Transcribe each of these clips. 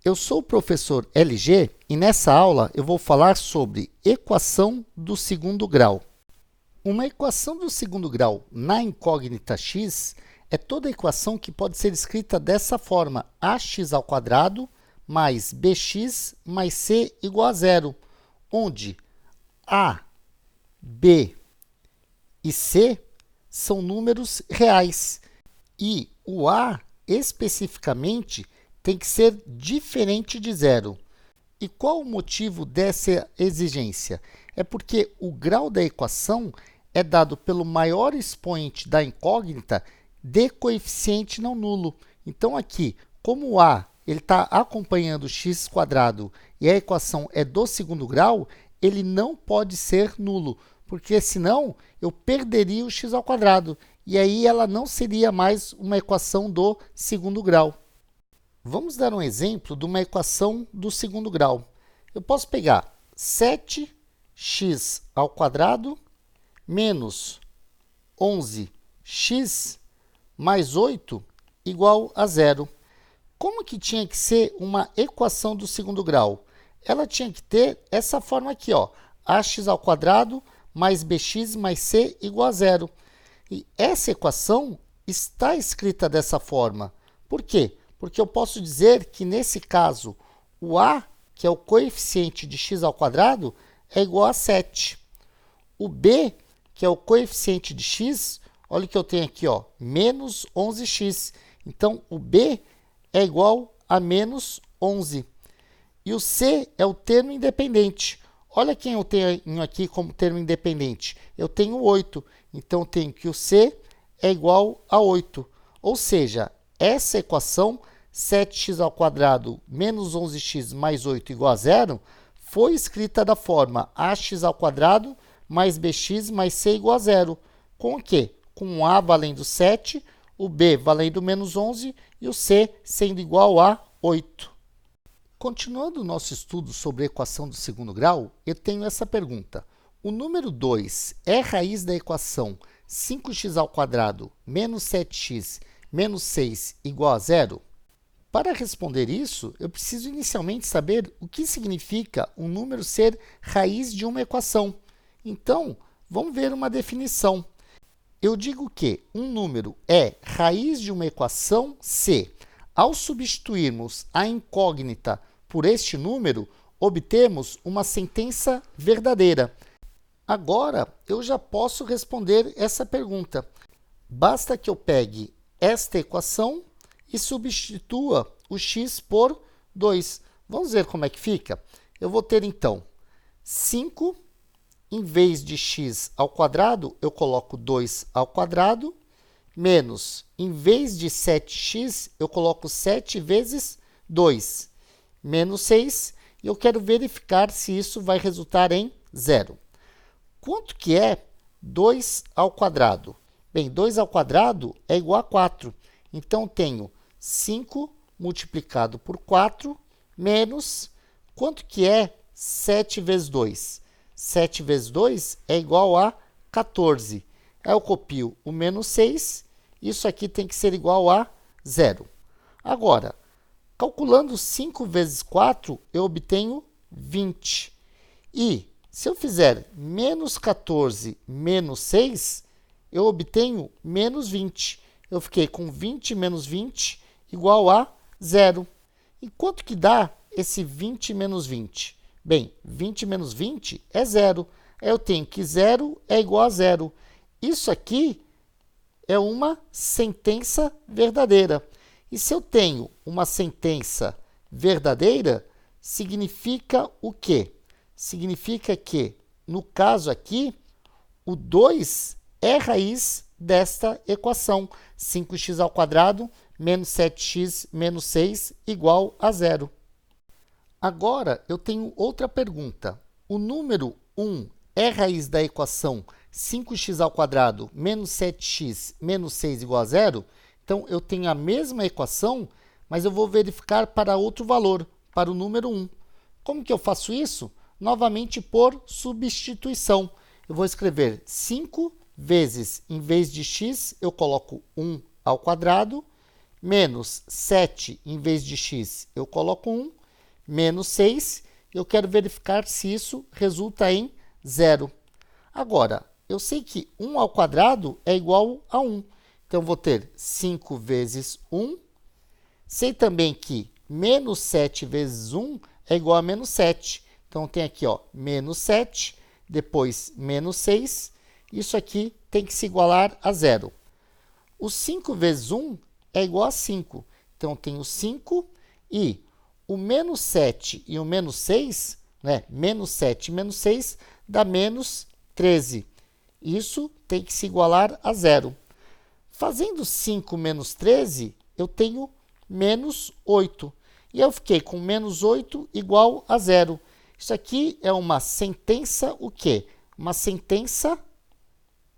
Eu sou o professor LG e nessa aula eu vou falar sobre equação do segundo grau. Uma equação do segundo grau na incógnita x é toda equação que pode ser escrita dessa forma: ax² mais bx mais c igual a zero, onde a, b e c são números reais e o a especificamente tem que ser diferente de zero. E qual o motivo dessa exigência? É porque o grau da equação é dado pelo maior expoente da incógnita de coeficiente não nulo. Então, aqui, como o a está acompanhando x² e a equação é do segundo grau, ele não pode ser nulo, porque senão eu perderia o x², e aí ela não seria mais uma equação do segundo grau. Vamos dar um exemplo de uma equação do segundo grau. Eu posso pegar 7x² menos 11x mais 8 igual a zero. Como que tinha que ser uma equação do segundo grau? Ela tinha que ter essa forma aqui, ó, ax² mais bx mais c igual a zero. E essa equação está escrita dessa forma. Por quê? Porque eu posso dizer que, nesse caso, o a, que é o coeficiente de x², é igual a 7. O b, que é o coeficiente de x, olha o que eu tenho aqui, ó, menos 11x. Então, o b é igual a menos 11. E o c é o termo independente. Olha quem eu tenho aqui como termo independente. Eu tenho 8. Então, eu tenho que o c é igual a 8. Ou seja, essa equação, 7x² menos 11x mais 8 igual a zero, foi escrita da forma ax² mais bx mais c igual a zero. Com o quê? Com o a valendo 7, o b valendo menos 11 e o c sendo igual a 8. Continuando o nosso estudo sobre a equação do segundo grau, eu tenho essa pergunta. O número 2 é raiz da equação 5x² menos 7x menos 6 igual a zero? Para responder isso, eu preciso inicialmente saber o que significa um número ser raiz de uma equação. Então, vamos ver uma definição. Eu digo que um número é raiz de uma equação se, ao substituirmos a incógnita por este número, obtemos uma sentença verdadeira. Agora, eu já posso responder essa pergunta. Basta que eu pegue esta equação e substitua o x por 2. Vamos ver como é que fica? Eu vou ter, então, 5, em vez de x², eu coloco 2², menos, em vez de 7x, eu coloco 7 vezes 2, menos 6, e eu quero verificar se isso vai resultar em zero. Quanto que é 2²? Bem, 2² é igual a 4. Então, tenho 5 multiplicado por 4, menos, quanto que é 7 vezes 2? 7 vezes 2 é igual a 14. Aí eu copio o menos 6, isso aqui tem que ser igual a zero. Agora, calculando 5 vezes 4, eu obtenho 20. E, se eu fizer menos 14 menos 6, eu obtenho menos 20. Eu fiquei com 20 menos 20 igual a zero. E quanto que dá esse 20 menos 20? Bem, 20 menos 20 é zero. Eu tenho que zero é igual a zero. Isso aqui é uma sentença verdadeira. E se eu tenho uma sentença verdadeira, significa o quê? Significa que, no caso aqui, o 2 é raiz desta equação, 5x² menos 7x menos 6 igual a zero. Agora, eu tenho outra pergunta. O número 1 é raiz da equação 5x² menos 7x menos 6 igual a zero? Então, eu tenho a mesma equação, mas eu vou verificar para outro valor, para o número 1. Como que eu faço isso? Novamente por substituição. Eu vou escrever 5 vezes, em vez de x, eu coloco 1², menos 7, em vez de x, eu coloco 1, menos 6. Eu quero verificar se isso resulta em 0. Agora, eu sei que 1 ao quadrado é igual a 1. Então, eu vou ter 5 vezes 1. Sei também que menos 7 vezes 1 é igual a menos 7. Então, tem aqui, ó, menos 7, depois menos 6. Isso aqui tem que se igualar a 0. O 5 vezes 1 é igual a 5. Então, eu tenho 5 e o menos 7 e o menos 6, né? Menos 7 e menos 6 dá menos 13. Isso tem que se igualar a 0. Fazendo 5 menos 13, eu tenho menos 8. E eu fiquei com menos 8 igual a 0. Isso aqui é uma sentença o quê? Uma sentença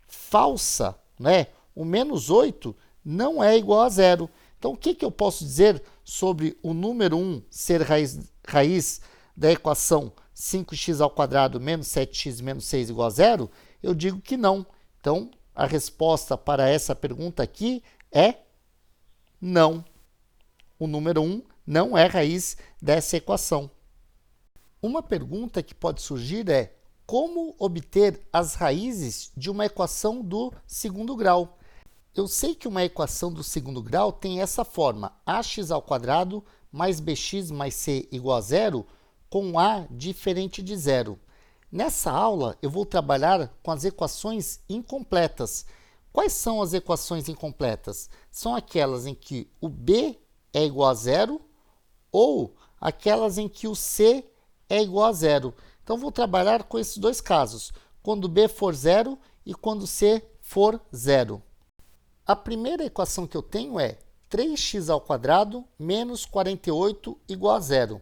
falsa, né? O menos 8 não é igual a 0. Então, o que eu posso dizer sobre o número 1 ser raiz da equação 5x ao quadrado menos 7x menos 6 igual a 0? Eu digo que não. Então, a resposta para essa pergunta aqui é não. O número 1 não é raiz dessa equação. Uma pergunta que pode surgir é: como obter as raízes de uma equação do segundo grau? Eu sei que uma equação do segundo grau tem essa forma: ax ao quadrado mais bx mais c igual a 0, com a diferente de 0. Nessa aula, eu vou trabalhar com as equações incompletas. Quais são as equações incompletas? São aquelas em que o b é igual a 0 ou aquelas em que o c é igual a 0. Então, vou trabalhar com esses dois casos, quando b for 0 e quando c for 0. A primeira equação que eu tenho é 3x ao quadrado menos 48 igual a 0.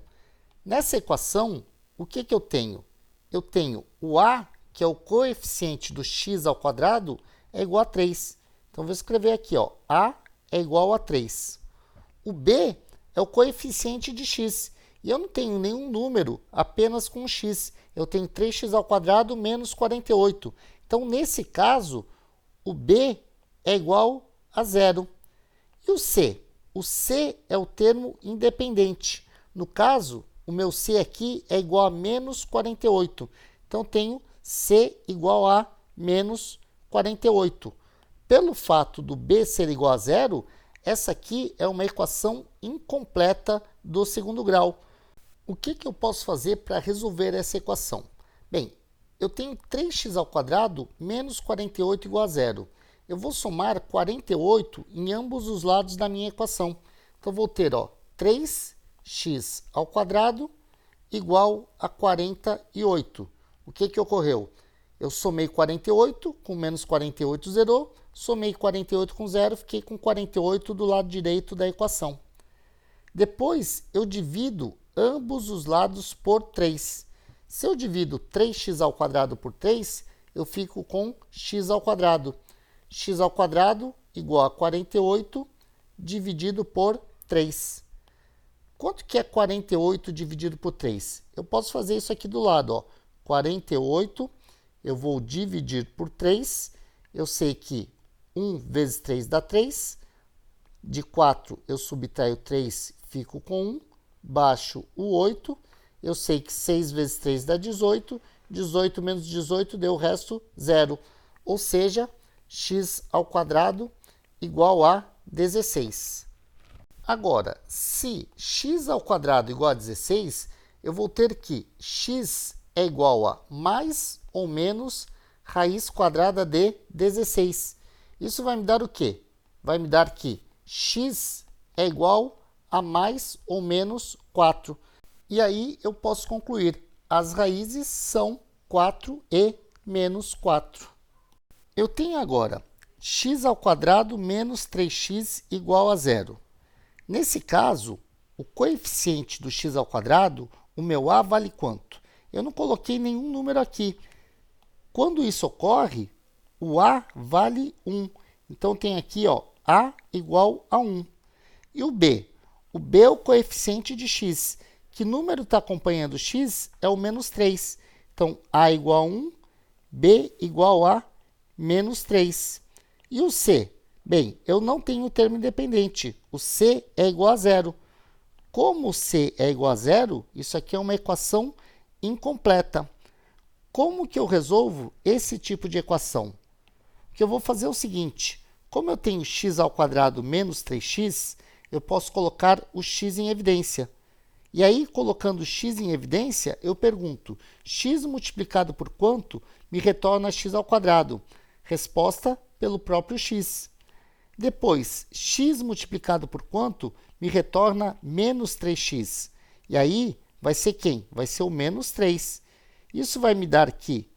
Nessa equação, o que eu tenho? Eu tenho o a, que é o coeficiente do x ao quadrado, é igual a 3. Então, vou escrever aqui, ó, a é igual a 3. O b é o coeficiente de x. E eu não tenho nenhum número apenas com x. Eu tenho 3x ao quadrado menos 48. Então, nesse caso, o b é igual a 0. E o c? O c é o termo independente. No caso, o meu c aqui é igual a menos 48. Então, tenho c igual a menos 48. Pelo fato do b ser igual a 0, essa aqui é uma equação incompleta do segundo grau. O que eu posso fazer para resolver essa equação? Bem, eu tenho 3x ao quadrado menos 48 igual a 0. Eu vou somar 48 em ambos os lados da minha equação. Então, vou ter, ó, 3x ao quadrado igual a 48. O que ocorreu? Eu somei 48, com menos 48 zerou, somei 48 com 0, fiquei com 48 do lado direito da equação. Depois, eu divido ambos os lados por 3. Se eu divido 3x ao quadrado por 3, eu fico com x ao quadrado. X ao quadrado igual a 48 dividido por 3. Quanto que é 48 dividido por 3? Eu posso fazer isso aqui do lado, ó. 48, eu vou dividir por 3. Eu sei que 1 vezes 3 dá 3. De 4, eu subtraio 3, fico com 1. Baixo o 8. Eu sei que 6 vezes 3 dá 18. 18 menos 18 deu o resto 0. Ou seja, x ao quadrado igual a 16. Agora, se x ao quadrado igual a 16, eu vou ter que x é igual a mais ou menos raiz quadrada de 16. Isso vai me dar o quê? Vai me dar que x é igual a mais ou menos 4. E aí eu posso concluir, as raízes são 4 e menos 4. Eu tenho agora x ao quadrado menos 3x igual a 0. Nesse caso, o coeficiente do x ao quadrado, o meu a vale quanto? Eu não coloquei nenhum número aqui. Quando isso ocorre, o a vale 1. Então, tem aqui, ó, a igual a 1. E o b? O b é o coeficiente de x. Que número está acompanhando x? É o menos 3. Então, a igual a 1, b igual a menos 3. E o c? Bem, eu não tenho termo independente. O c é igual a 0. Como c é igual a zero, isso aqui é uma equação incompleta. Como que eu resolvo esse tipo de equação? O que eu vou fazer é o seguinte, como eu tenho x ao quadrado menos 3x, eu posso colocar o x em evidência. E aí, colocando x em evidência, eu pergunto, x multiplicado por quanto me retorna x ao quadrado? Resposta, pelo próprio x. Depois, x multiplicado por quanto me retorna menos 3x? E aí, vai ser quem? Vai ser o menos 3. Isso vai me dar que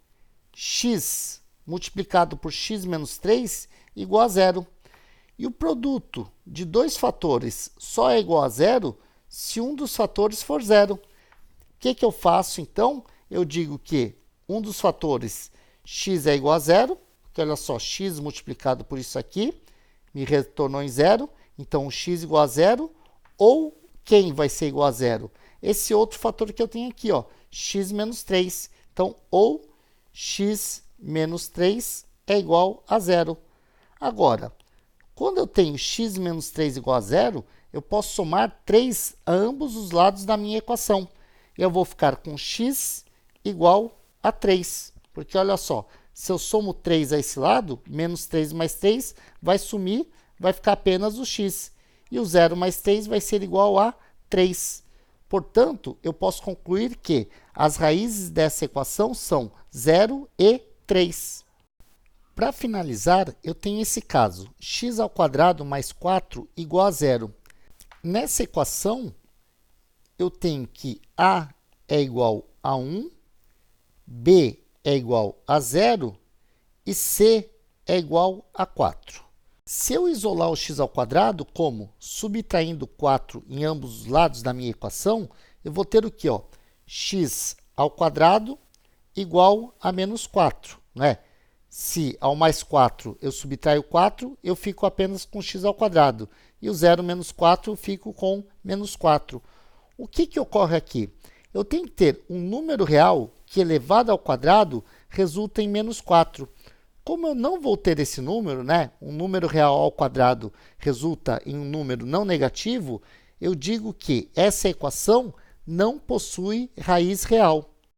x multiplicado por x menos 3 igual a zero. E o produto de dois fatores só é igual a zero se um dos fatores for zero. O que eu faço, então? Eu digo que um dos fatores x é igual a zero, que olha só, x multiplicado por isso aqui, me retornou em zero, então x igual a zero, ou quem vai ser igual a zero? Esse outro fator que eu tenho aqui, ó, x menos 3. Então, ou x menos 3 é igual a zero. Agora, quando eu tenho x menos 3 igual a zero, eu posso somar 3 a ambos os lados da minha equação. Eu vou ficar com x igual a 3. Porque olha só, se eu somo 3 a esse lado, menos 3 mais 3 vai sumir, vai ficar apenas o x. E o 0 mais 3 vai ser igual a 3. Portanto, eu posso concluir que as raízes dessa equação são 0 e 3. Para finalizar, eu tenho esse caso, x ao quadrado mais 4 igual a 0. Nessa equação, eu tenho que a é igual a 1, b é igual a 0 e c é igual a 4. Se eu isolar o x ao quadrado, como subtraindo 4 em ambos os lados da minha equação, eu vou ter o quê? Ó? X ao quadrado igual a menos 4. Né? Se ao mais 4 eu subtraio 4, eu fico apenas com x ao quadrado. E o 0 menos 4 eu fico com menos 4. O que ocorre aqui? Eu tenho que ter um número real que elevado ao quadrado resulta em menos 4. Como eu não vou ter esse número, né? Um número real ao quadrado resulta em um número não negativo, eu digo que essa equação não possui raiz real.